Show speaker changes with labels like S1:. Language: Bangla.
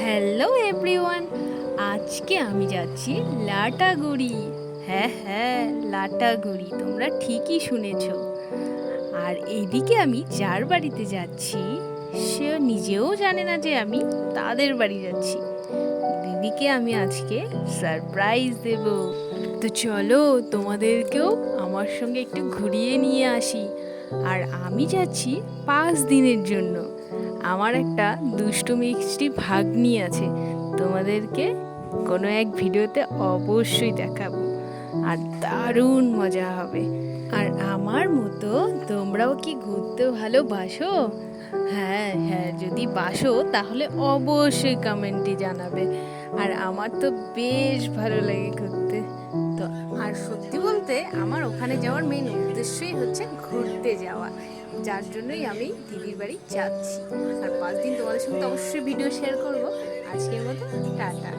S1: হ্যালো এভরিওয়ান, আজকে আমি যাচ্ছি লাটাগুড়ি। হ্যাঁ হ্যাঁ, লাটাগুড়ি, তোমরা ঠিকই শুনেছ। আর এইদিকে আমি যার বাড়িতে যাচ্ছি সে নিজেও জানে না যে আমি তাদের বাড়ি যাচ্ছি। দিদিকে আমি আজকে সারপ্রাইজ দেব। তো চলো তোমাদেরকেও আমার সঙ্গে একটু ঘুরিয়ে নিয়ে আসি। আর আমি যাচ্ছি 5 দিনের জন্য। আমার একটা দুষ্টু মিষ্টি ভাগ্নি আছে, তোমাদেরকে কোনো এক ভিডিওতে অবশ্যই দেখাবো। আর দারুণ মজা হবে। আর আমার মতো তোমরাও কি ঘুরতে ভালোবাসো? হ্যাঁ হ্যাঁ, যদি বাসো তাহলে অবশ্যই কমেন্টে জানাবে। আর আমার তো বেশ ভালো লাগে ঘুরতে। তো আর সত্যি বলতে আমার ওখানে যাওয়ার মেইন উদ্দেশ্যই হচ্ছে ঘুরতে যাওয়া, যার জন্যই আমি দিদির বাড়ি যাচ্ছি। আর 5 দিন তোমাদের সঙ্গে তো অবশ্যই ভিডিও শেয়ার করব। আজকের মতো টাটা।